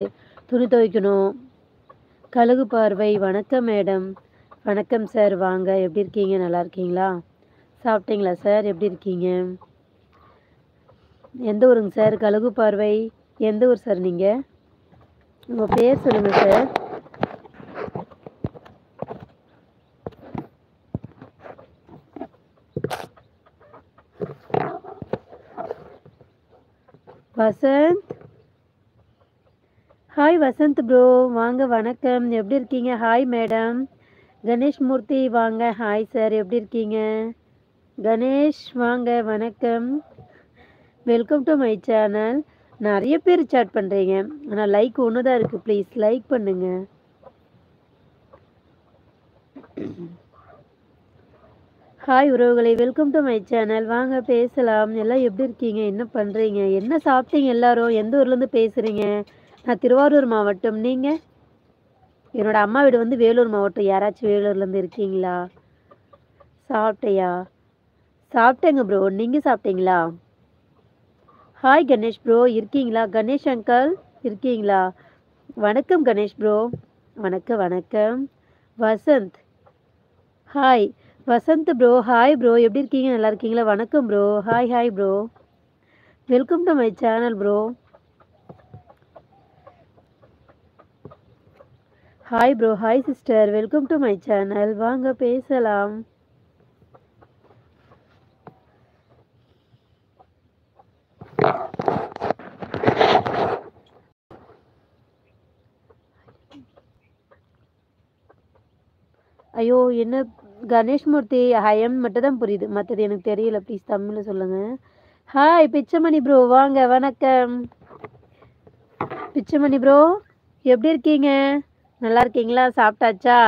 துணி துவைக்கணும். கழுகு பார்வை. வணக்கம் மேடம். வணக்கம் சார். வாங்க. எப்படி இருக்கீங்க? நல்லா இருக்கீங்களா? சாப்பிட்டீங்களா சார்? எப்படி இருக்கீங்க? எந்த ஊருங்க சார்? கழுகு பார்வை. எந்த ஊர் சார் நீங்க? உங்க பேர் சொல்லுங்க sir. Vasanth. Hi Vasanth bro. வாங்க. வணக்கம். எப்படி இருக்கீங்க? Hi madam. கணேஷ் மூர்த்தி. வாங்க. Hi sir. எப்படி இருக்கீங்க? கணேஷ் வாங்க. வணக்கம். Welcome to my channel. நிறைய பேர் சேட் பண்ணுறீங்க, ஆனால் லைக் ஒன்று தான் இருக்குது. ப்ளீஸ் லைக் பண்ணுங்க. ஹாய் உறவுகளை, வெல்கம் டு மை சேனல். வாங்க பேசலாம். எல்லாம் எப்படி இருக்கீங்க? என்ன பண்ணுறீங்க? என்ன சாப்பிட்டீங்க எல்லாரும்? எந்த ஊர்லேருந்து பேசுகிறீங்க? நான் திருவாரூர் மாவட்டம். நீங்கள்? என்னோடய அம்மா வீடு வந்து வேலூர் மாவட்டம். யாராச்சும் வேலூர்லேருந்து இருக்கீங்களா? சாப்பிட்டையா? சாப்பிட்டேங்க ப்ரோ. நீங்கள் சாப்பிட்டீங்களா? Hi Ganesh bro. இருக்கீங்களா? கணேஷ் அங்கிள் இருக்கீங்களா? வணக்கம் கணேஷ் ப்ரோ. வணக்கம் வணக்கம். Vasanth. Hi Vasanth bro. Hi bro. எப்படி இருக்கீங்க? நல்லா இருக்கீங்களா? வணக்கம் bro. Hi hi bro. Welcome to my channel bro. Hi bro. Hi sister. Welcome to my channel. வாங்க பேசலாம். ஐயோ, என்ன கணேஷ்மூர்த்தி ஹயம் மட்டும் தான் புரியுது, மற்றது எனக்கு தெரியல. ப்ளீஸ் தமிழில் சொல்லுங்கள். Hi Pichaimani bro. வாங்க. வணக்கம் பிச்சைமணி ப்ரோ. எப்படி இருக்கீங்க? நல்லா இருக்கீங்களா? சாப்பிட்டாச்சா?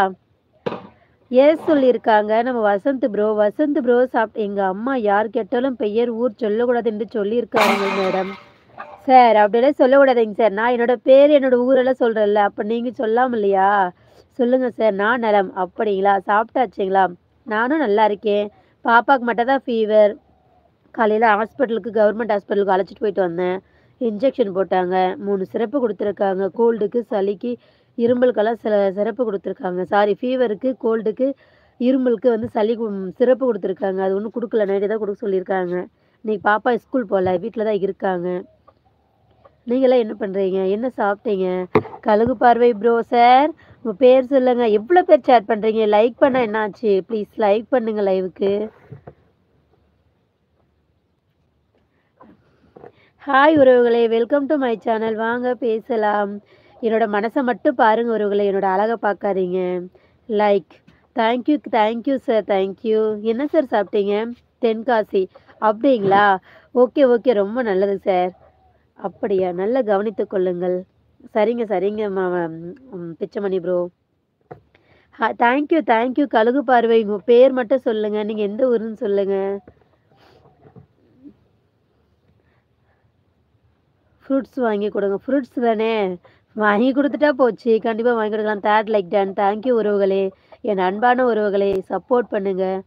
எஸ் சொல்லியிருக்காங்க நம்ம வசந்த் ப்ரோ. வசந்த் ப்ரோ எங்கள் அம்மா யார் கேட்டாலும் பெயர் ஊர் சொல்லக்கூடாது என்று சொல்லியிருக்காங்க மேடம். சார் அப்படியெல்லாம் சொல்லக்கூடாதுங்க சார். நான் என்னோட பேர் என்னோட ஊரெல்லாம் சொல்கிறேன்ல, அப்போ நீங்கள் சொல்லாமல் இல்லையா? சொல்லுங்கள் சார். நான் நலம். அப்படிங்களா? சாப்பிட்டாச்சுங்களா? நானும் நல்லா இருக்கேன். பாப்பாவுக்கு மட்டும் தான் ஃபீவர். காலையில் ஹாஸ்பிட்டலுக்கு, கவர்மெண்ட் ஹாஸ்பிட்டலுக்கு அழைச்சிட்டு போயிட்டு வந்தேன். இன்ஜெக்ஷன் போட்டாங்க. 3 சிரப்பு கொடுத்துருக்காங்க. கோல்டுக்கு, சளிக்கு, இருமலுக்கெல்லாம் சிரப்பு கொடுத்துருக்காங்க. சாரி, ஃபீவருக்கு, கோல்டுக்கு, இருமலுக்கு வந்து சிரப்பு கொடுத்துருக்காங்க. அது ஒன்றும் கொடுக்கல. நைட்டு தான் கொடுக்க சொல்லியிருக்காங்க. இன்னைக்கு பாப்பா ஸ்கூல் போகல, வீட்டில் தான் இருக்காங்க. நீங்களாம் என்ன பண்ணுறீங்க? என்ன சாப்பிட்டீங்க? கழுகு பார்வை ப்ரோ. சார் உங்கள் பேர் சொல்லுங்கள். எவ்வளோ பேர் சேட் பண்ணுறீங்க? லைக் பண்ணால் என்னாச்சு? ப்ளீஸ் லைக் பண்ணுங்கள் லைவுக்கு. ஹாய் உறவுகளே, வெல்கம் டு மை சேனல். வாங்க பேசலாம். என்னோட மனசை மட்டும் பாருங்கள் உறவுகளே, என்னோட அழகை பார்க்காதீங்க. லைக். Thank you sir. தேங்க்யூ. என்ன சார் சாப்பிட்டீங்க? தென்காசி. அப்படிங்களா? ஓகே ஓகே, ரொம்ப நல்லது சார். அப்படியா? நல்லா கவனித்து கொள்ளுங்கள். சரிங்க பிச்சைமணி ப்ரோ. தேங்க்யூ கழுகு பார்வை. உங்கள் பேர் மட்டும் சொல்லுங்கள். நீங்கள் எந்த ஊருன்னு சொல்லுங்கள். ஃப்ரூட்ஸ் வாங்கி கொடுங்க. ஃப்ரூட்ஸ் தானே, வாங்கி கொடுத்துட்டா போச்சு. கண்டிப்பாக வாங்கி கொடுக்கலாம். Third like done. தேங்க்யூ உறவுகளே, என் அன்பான உறவுகளே. சப்போர்ட் பண்ணுங்கள்.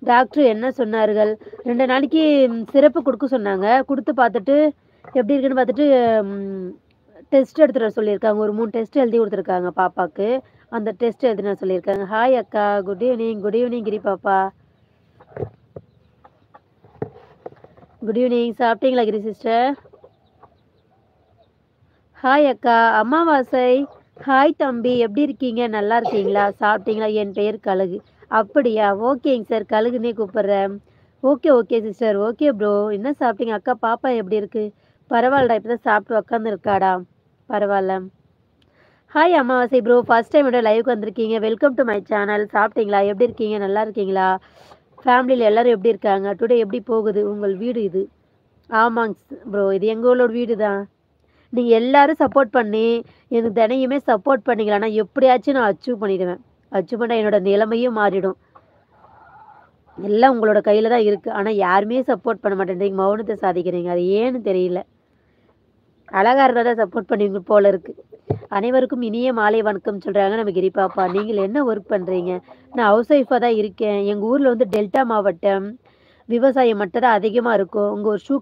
டாக்டர் என்ன சொன்னார்கள்? 2 நாளைக்கு சிரப்பு கொடுக்க சொன்னாங்க. கொடுத்து பார்த்துட்டு எப்படி இருக்குன்னு பார்த்துட்டு டெஸ்ட் எடுத்துகிட்டு வர சொல்லியிருக்காங்க. ஒரு 3 டெஸ்ட் எழுதி கொடுத்துருக்காங்க பாப்பாவுக்கு. அந்த டெஸ்ட் எழுதின சொல்லியிருக்காங்க. ஹாய் அக்கா. குட் ஈவினிங் கிரி பாப்பா. Good evening. சாப்பிட்டீங்களா கிரி சிஸ்டர்? ஹாய் அக்கா. அமாவாசை. ஹாய் தம்பி. எப்படி இருக்கீங்க? நல்லா இருக்கீங்களா? சாப்பிட்டீங்களா? என் பெயர் கழுகு. அப்படியா? ஓகேங்க சார். கழுகுனே கூப்பிட்றேன். Okay sister. Okay bro. என்ன சாப்பிட்டீங்க? அக்கா பாப்பா எப்படி இருக்கு? பரவாயில்லடா. இப்போ தான் சாப்பிட்டு உக்காந்து இருக்காடா. பரவாயில்ல. ஹாய் அமாவாசை ப்ரோ. ஃபர்ஸ்ட் டைம் என்னோட லைவுக்கு வந்திருக்கீங்க. Welcome to my channel. சாப்பிட்டீங்களா? எப்படி இருக்கீங்க? நல்லா இருக்கீங்களா? ஃபேமிலியில் எல்லோரும் எப்படி இருக்காங்க? டுடே எப்படி போகுது? உங்கள் வீடு இது? ஆமாங்க ப்ரோ, இது எங்களோட வீடு தான். நீங்கள் எல்லோரும் சப்போர்ட் பண்ணி எனக்கு தினையுமே சப்போர்ட் பண்ணிங்களா, எப்படியாச்சும் நான் அச்சீவ் பண்ணிடுவேன். அச்சீவ் பண்ணால் என்னோட நிலைமையும் மாறிடும். எல்லாம் உங்களோட கையில் தான் இருக்குது. ஆனால் யாருமே சப்போர்ட் பண்ண மாட்டேன்றீங்க. மௌனத்தை சாதிக்கிறீங்க. அது ஏன்னு தெரியல. அழகாக இருந்தால் சப்போர்ட் பண்ணுவீங்க போல இருக்குது. அனைவருக்கும் இனிய மாலை வணக்கம் சொல்கிறாங்க நம்ம கிரி பாப்பா. நீங்கள் என்ன ஒர்க் பண்ணுறீங்க? நான் ஹவுஸ் ஒய்ஃபாக தான் இருக்கேன். எங்கள் ஊரில் வந்து டெல்டா மாவட்டம். விவசாயம் மட்டும் தான் அதிகமாக இருக்கும். உங்கள் ஒரு ஷூ